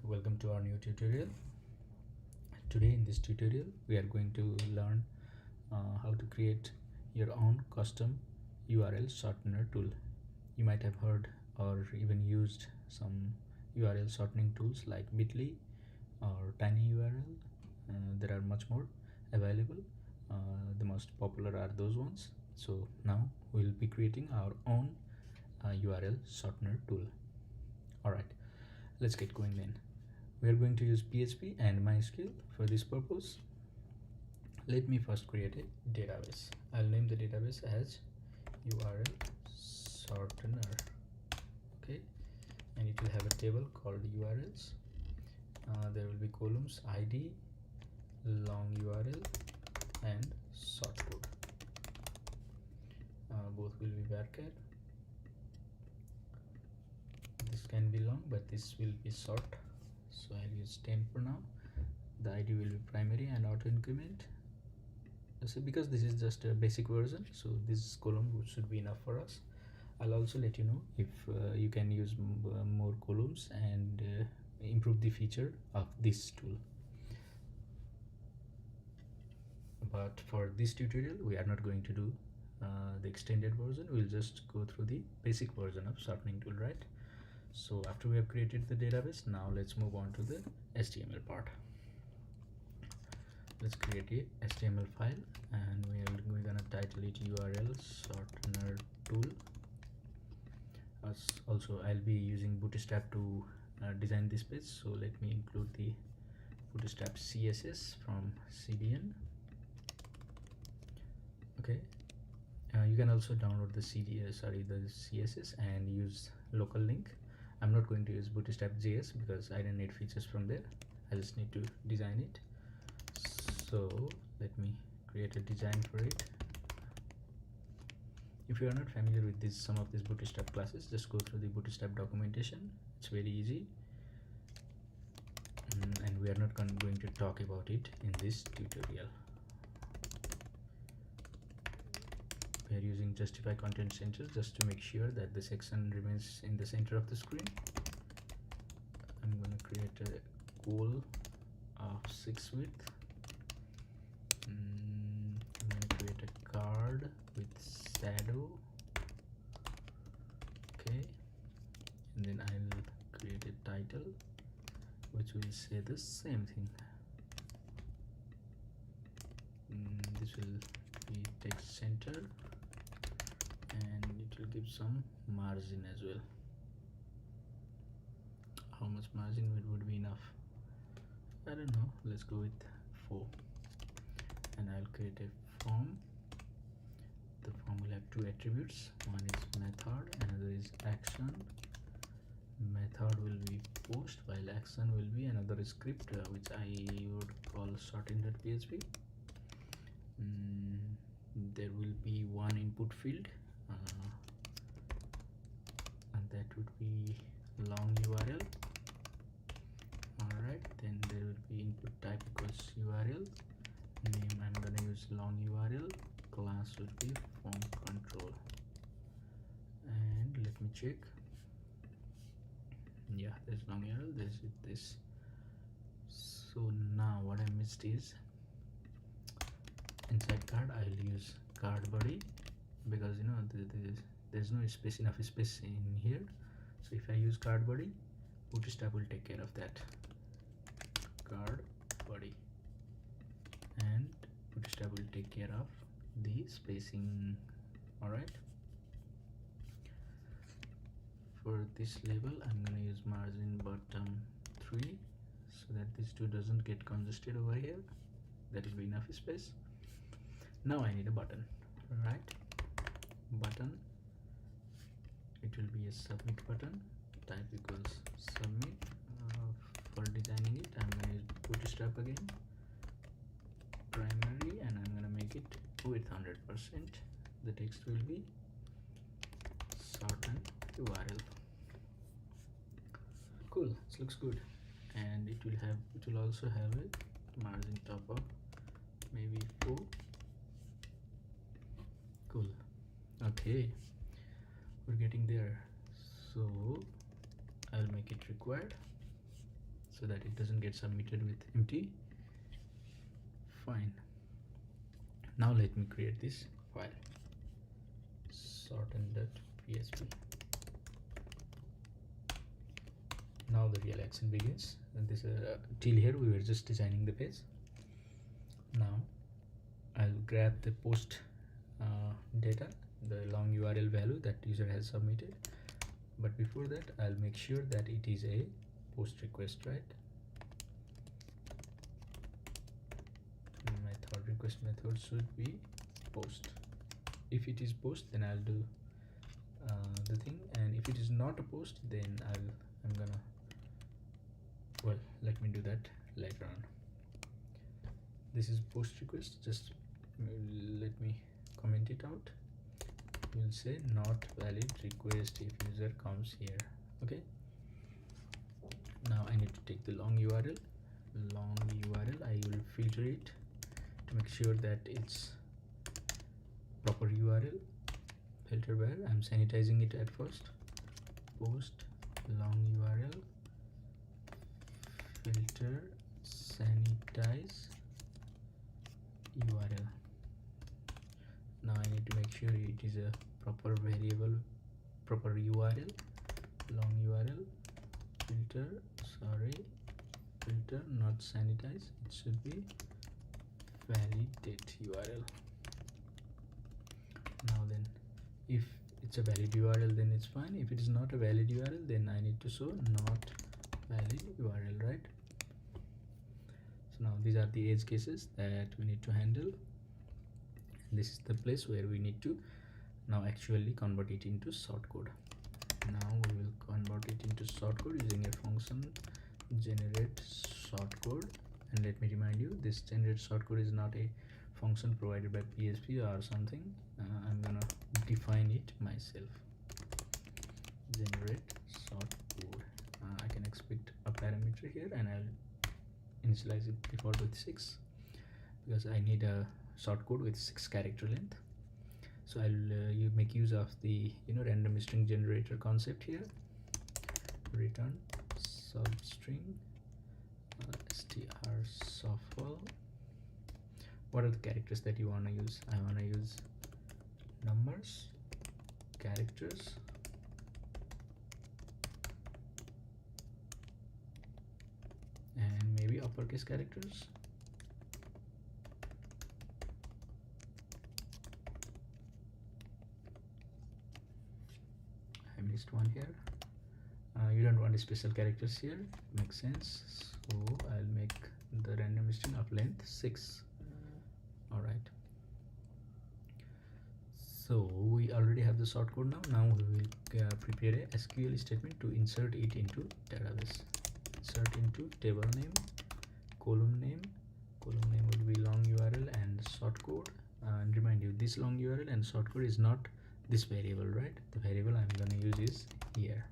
welcome to our new tutorial. Today in this tutorial we are going to learn how to create your own custom URL shortener tool. You might have heard or even used some URL shortening tools like Bitly or TinyURL. There are much more available. The most popular are those ones. So now we'll be creating our own URL shortener tool. Alright, let's get going then. We are going to use PHP and MySQL for this purpose. Let me first create a database. I'll name the database as URL shortener. Okay, and it will have a table called URLs. There will be columns ID, long URL, and short code. Both will be varchar. This can be long, but this will be short. So I'll use 10 for now. The ID will be primary and auto increment. So because this is just a basic version, so this column should be enough for us. I'll also let you know if you can use more columns and improve the feature of this tool. But for this tutorial we are not going to do the extended version. We'll just go through the basic version of shortening tool, right? So after we have created the database, now let's move on to the HTML part. Let's create a HTML file and we're gonna title it URL shortener tool. Also I'll be using Bootstrap to design this page, so let me include the Bootstrap CSS from CDN. Okay, you can also download the CSS and use local link. I'm not going to use Bootstrap JS because I don't need features from there. I just need to design it. So let me create a design for it. If you are not familiar with some of these Bootstrap classes, just go through the Bootstrap documentation. It's very easy, and we are not going to talk about it in this tutorial. We are using justify content center just to make sure that the section remains in the center of the screen. I'm going to create a goal of 6 width. I'm going to create a card with shadow. Okay, and then I'll create a title which will say the same thing. This will be text center and it will give some margin as well. How much margin would be enough? I don't know, let's go with 4. And I'll create a form. The form will have 2 attributes. One is method, another is action. Method will be post, while action will be another script which I would call shorten.php. There will be one input field and that would be long URL. Alright, then there will be input type equals URL. Name, I'm gonna use long URL. Class would be form control. And let me check. Yeah, there's long URL, there's this. So now what I missed is inside card I'll use card body, because you know there's no space, enough space in here. So if I use card body, Bootstrap will take care of that. Card body, and Bootstrap will take care of the spacing. Alright, for this label I'm gonna use margin bottom 3 so that this 2 doesn't get congested over here. That will be enough space. Now I need a button. Right, button, it will be a submit button. Type equals submit. For designing it, I'm gonna use Bootstrap again, primary, and I'm gonna make it with 100%. The text will be shorten URL. Cool, this looks good, and it will also have a margin top of maybe 4. Cool. Okay, we're getting there. So I'll make it required. so that it doesn't get submitted with empty. Fine. Now let me create this file, shorten.php. Now the real action begins. And this till here we were just designing the page. Now I'll grab the post data, the long URL value that user has submitted, but before that I'll make sure that it is a post request, right? Method request method should be post. If it is post, then I'll do the thing, and if it is not a post, then I'm gonna, well, let me do that later on. This is post request. Just let me comment it out. We'll say not valid request if user comes here. Okay, now I need to take the long URL. I will filter it to make sure that it's proper URL. Filter where I'm sanitizing it at first. Post long URL, filter sanitize URL. Now I need to make sure it is a proper variable, proper URL. Long URL, filter, filter, not sanitize, it should be validate URL. Now then, if it's a valid URL, then it's fine. If it is not a valid URL, then I need to show not valid URL, right? So now these are the edge cases that we need to handle. This is the place where we need to now actually convert it into shortcode. Now we will convert it into shortcode using a function generate shortcode. And let me remind you, this generate shortcode is not a function provided by PHP or something. I'm gonna define it myself. Generate shortcode. I can expect a parameter here, and I'll initialize it default with 6 because I need a shortcode with 6 character length. So I'll you make use of the random string generator concept here. Return substring str shuffle. What are the characters that you want to use? I want to use numbers, characters, and maybe uppercase characters. I missed one here. You don't want special characters here, makes sense. So I'll make the random string of length 6. All right, so we already have the shortcode. Now we will prepare a SQL statement to insert it into database. Insert into table name, column name would be long URL and shortcode. And remind you, this long URL and shortcode is not this variable, right? The variable I'm going to use is here.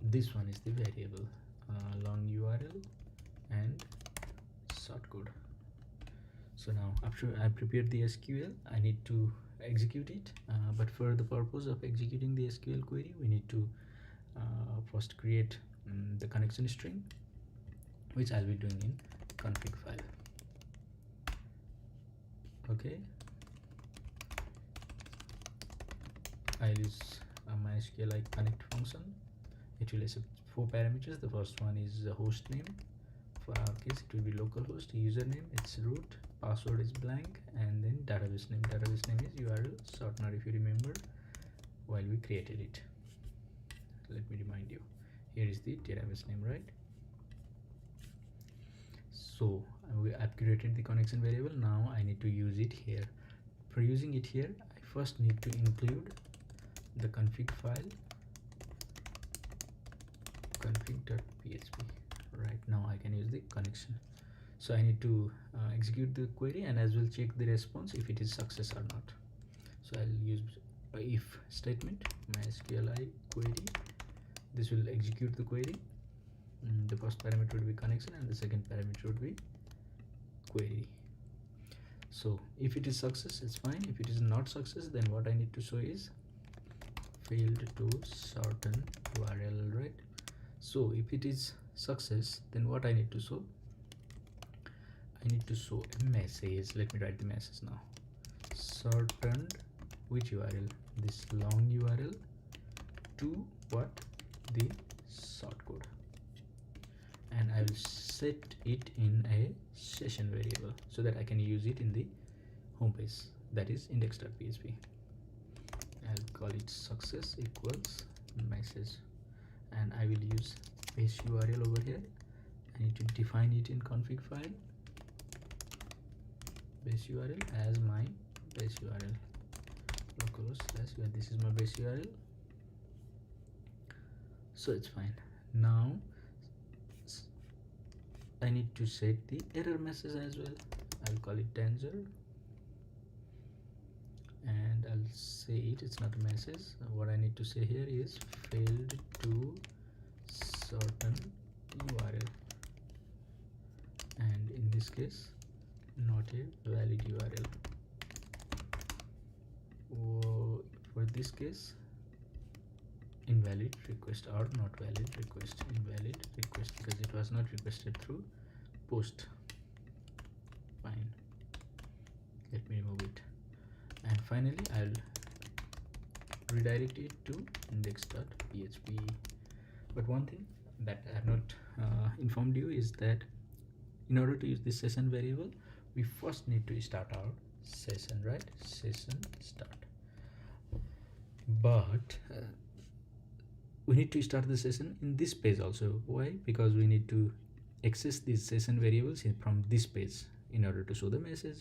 This one is the variable, long URL and shortcode. So now after I prepared the SQL, I need to execute it, but for the purpose of executing the SQL query, we need to first create the connection string, which I'll be doing in config file. Okay, I'll use a MySQL connect function. It will accept 4 parameters. The first one is the host name. For our case, it will be localhost. Username, it's root. Password is blank, and then database name. Database name is URL Shortener, if you remember while we created it. Let me remind you. Here is the database name, right? So I've created the connection variable. Now I need to use it here. For using it here, I first need to include the config file, config.php. Right, now I can use the connection. So I need to execute the query, and as well check the response if it is success or not. So I'll use if statement, MySQL query. This will execute the query. The first parameter would be connection, and the second parameter would be query. So if it is success, it's fine. If it is not success, then what I need to show is failed to shorten URL, right? So if it is success, then what I need to show? I need to show a message. Let me write the message now. Shortened which URL? This long URL to what? The shortcode. And I will set it in a session variable so that I can use it in the home page, that is index.php. I'll call it success equals message, and I will use base URL over here. I need to define it in config file, base URL as my base URL, localhost/, this is my base URL. So it's fine. Now I need to set the error message as well. I'll call it danger, and I'll say it's not a message. What I need to say here is failed to shorten URL, and in this case not a valid URL. For this case, invalid request or not valid request. Invalid request because it was not requested through post. Fine, let me remove it. And finally I'll redirect it to index.php. But one thing that I have not informed you is that in order to use this session variable, we first need to start our session, right? Session start. But we need to start the session in this page also. Why? Because we need to access these session variables from this page in order to show the message.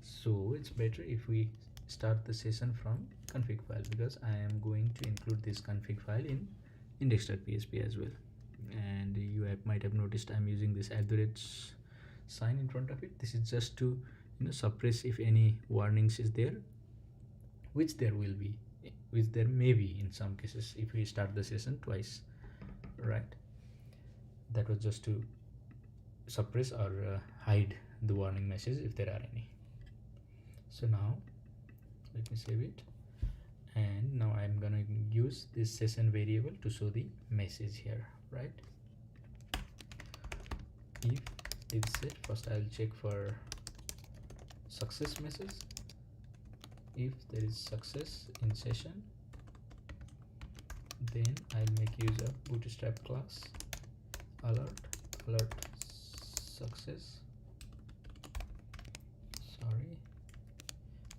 So it's better if we start the session from config file, because I am going to include this config file in index.php as well. And you might have noticed I'm using this @ sign in front of it. This is just to suppress if any warnings is there, which there will be, which there may be in some cases if we start the session twice, right? That was just to suppress or hide the warning message if there are any. So now let me save it, and now I'm gonna use this session variable to show the message here, right? If it's set, first I'll check for success message. If there is success in session, then I'll make use of bootstrap class alert success,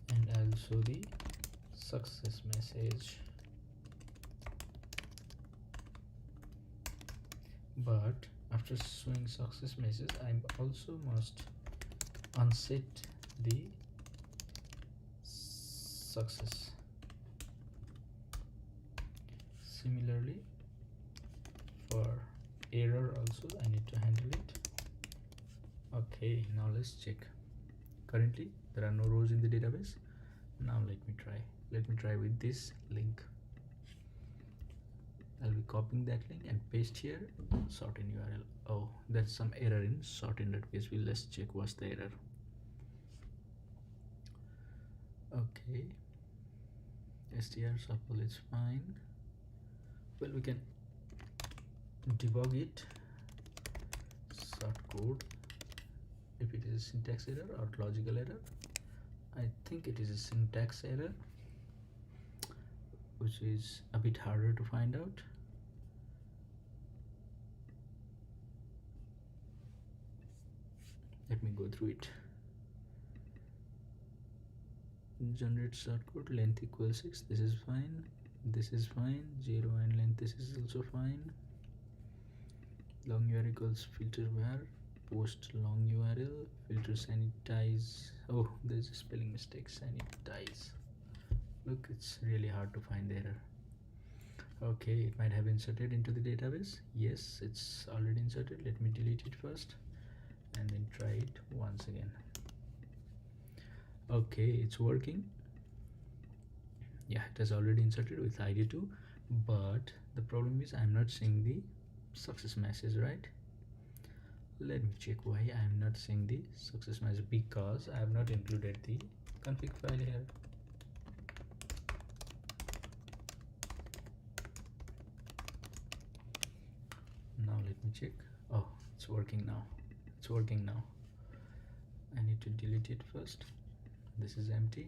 and I'll show the success message. But after showing success message, I also must unset the success. Similarly, for error also I need to handle it. Okay, now let's check. Currently there are no rows in the database. Now let me try with this link. I'll be copying that link and paste here, shorten URL. Oh, there's some error in shorten.php. Let's check what's the error. Okay, str supple is fine. Well, we can debug it. Shortcode, if it is a syntax error or logical error. I think it is a syntax error, which is a bit harder to find out. Let me go through it. Generate shortcode, length equals 6. This is fine. This is fine. 0 and length, this is also fine. Long URL equals filter var, post long URL, filter sanitize. Oh, there's a spelling mistake, sanitize. Look, it's really hard to find the error. Okay, it might have inserted into the database. Yes, it's already inserted. Let me delete it first and then try it once again. Okay, it's working. Yeah, it has already inserted with ID2, but the problem is I'm not seeing the success message, right? Let me check why I'm not seeing the success message, because I have not included the config file here. let me check. Oh, it's working now. It's working now. I need to delete it first. This is empty.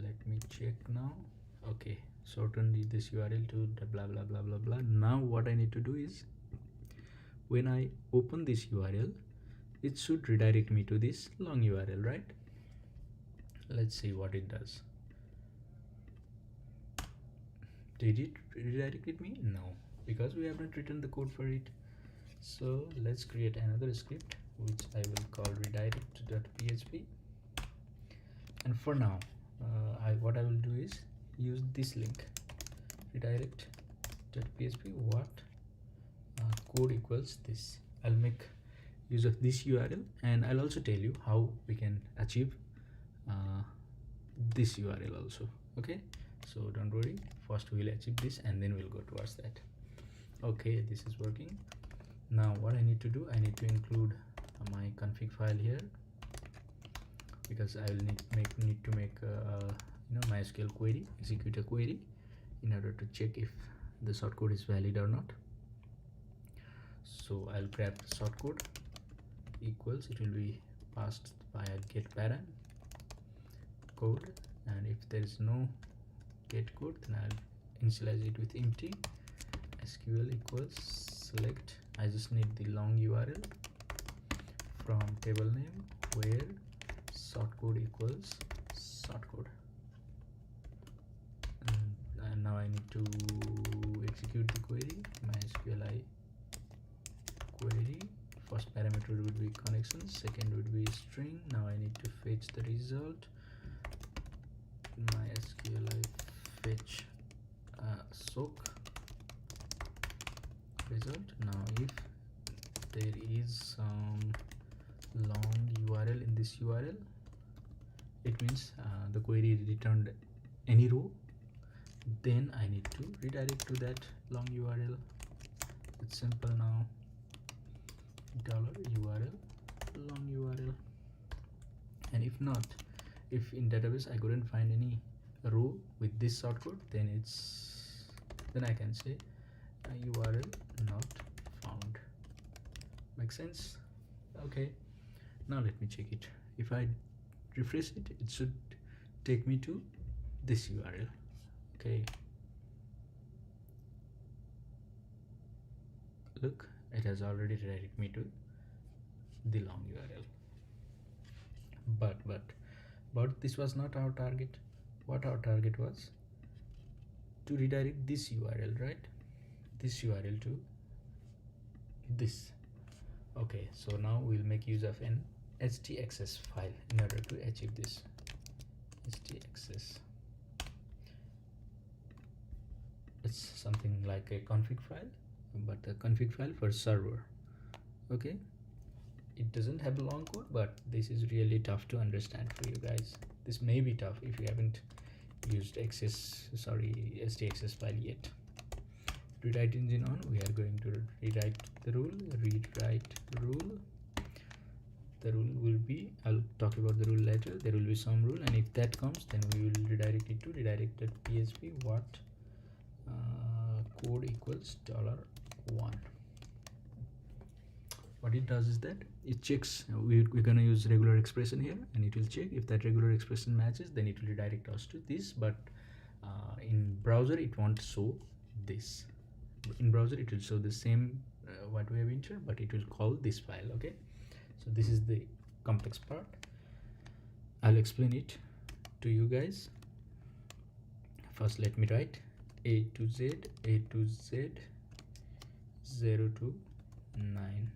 Let me check now. Okay, shorten this URL to the blah blah blah blah blah. Now what I need to do is, when I open this URL, it should redirect me to this long URL, right? Let's see what it does. Did it redirect me? No, because we haven't written the code for it. So let's create another script which I will call redirect.php. And for now, what I will do is use this link, redirect.php what code equals this. I'll make use of this URL, and I'll also tell you how we can achieve this URL also. Okay, so don't worry, first we'll achieve this and then we'll go towards that. Okay, this is working. Now what I need to do, I need to include my config file here, because I will need to make MySQL query, execute a query in order to check if the shortcode is valid or not. So I'll grab the shortcode equals, it will be passed by get param code, and if there is no get code, then I'll initialize it with empty. SQL equals select, I just need the long URL from table name where shortcode equals shortcode. And now I need to execute the query. MySQL query, first parameter would be connection, second would be string. Now I need to fetch the result. MySQL fetch soak result. Now if there is some long URL in this URL, it means the query returned any row, then I need to redirect to that long URL. It's simple now. $URL long URL. And if not, if in database I couldn't find any row with this shortcode, then I can say URL not found. Make sense? Okay, now let me check it. If I refresh it, it should take me to this URL. Okay, look, it has already redirected me to the long URL. But this was not our target. What our target was to redirect this URL, right? This URL to this. Okay, so now we'll make use of an htaccess file in order to achieve this. htaccess, it's something like a config file, but a config file for server. Okay, it doesn't have a long code, but this is really tough to understand for you guys. This may be tough if you haven't used htaccess file yet. Rewrite engine on, we are going to rewrite the rule, rewrite rule. The rule will be, I'll talk about the rule later. There will be some rule, and if that comes, then we will redirect it to redirect.php what code equals $1. What it does is that it checks, we're gonna use regular expression here, and it will check if that regular expression matches, then it will redirect us to this. But in browser it won't show this. In browser it will show the same what we have entered, but it will call this file. Okay, so this is the complex part. I'll explain it to you guys. First let me write A to Z 0 to 9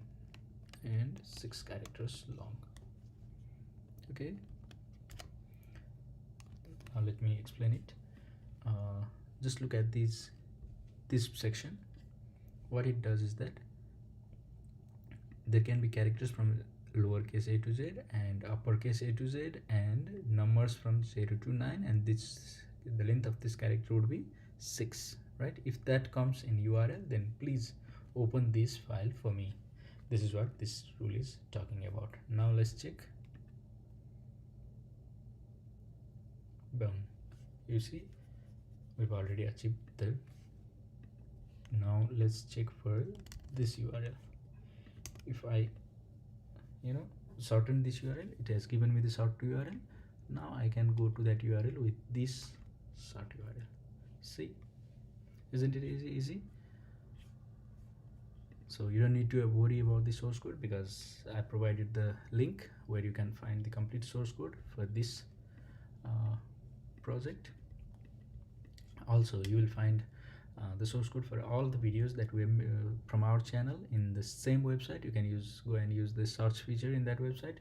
and 6 characters long. Okay, now let me explain it. Just look at this section. What it does is that there can be characters from lowercase a to z and uppercase a to z and numbers from 0 to 9, and the length of this character would be 6, right? If that comes in URL, then please open this file for me. This is what this rule is talking about. Now let's check. Boom, you see we've already achieved the Now let's check for this URL. If I shorten this URL, it has given me the short URL. Now I can go to that URL with this short URL. See, isn't it easy? So you don't need to worry about the source code, because I provided the link where you can find the complete source code for this project. Also, you will find the source code for all the videos that we from our channel in the same website. You can go and use the search feature in that website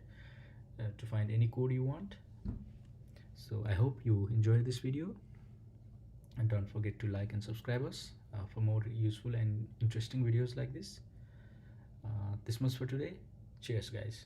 to find any code you want. So I hope you enjoyed this video, and don't forget to like and subscribe us for more useful and interesting videos like this. This much for today. Cheers, guys.